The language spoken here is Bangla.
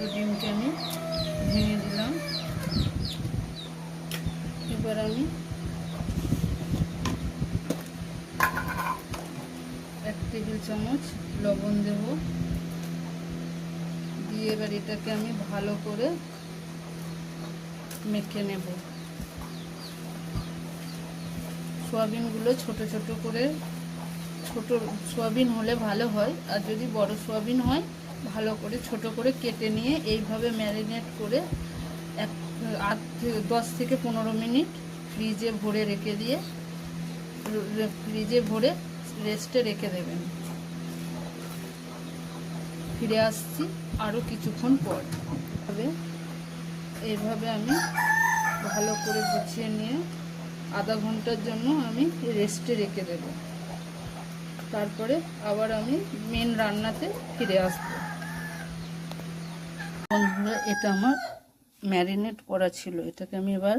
দুটো ডিমকে আমি ভেঙে দিলাম। এবার আমি 1 টেবিল চামচ লবণ দেব, দিয়ে এবার এটাকে আমি ভালো করে মেখে নেব। সোয়াবিনগুলো ছোট ছোট করে, ছোট সোয়াবিন হলে ভালো হয়, আর যদি বড় সোয়াবিন হয় ভালো করে ছোট করে কেটে নিয়ে এইভাবে ম্যারিনেট করে 10 থেকে 15 মিনিট ফ্রিজে ভরে রেখে দিয়ে, ফ্রিজে ভরে রেস্টে রেখে দেবেন। ফিরে আসছি আরও কিছুক্ষণ পর। এইভাবে আমি ভালো করে গুছিয়ে নিয়ে আধা ঘন্টার জন্য আমি রেস্টে রেখে দেব। তারপরে আবার আমি মেন রান্নাতে ফিরে আসব। বন্ধুরা, এটা আমার ম্যারিনেট করা ছিল, এটাকে আমি এবার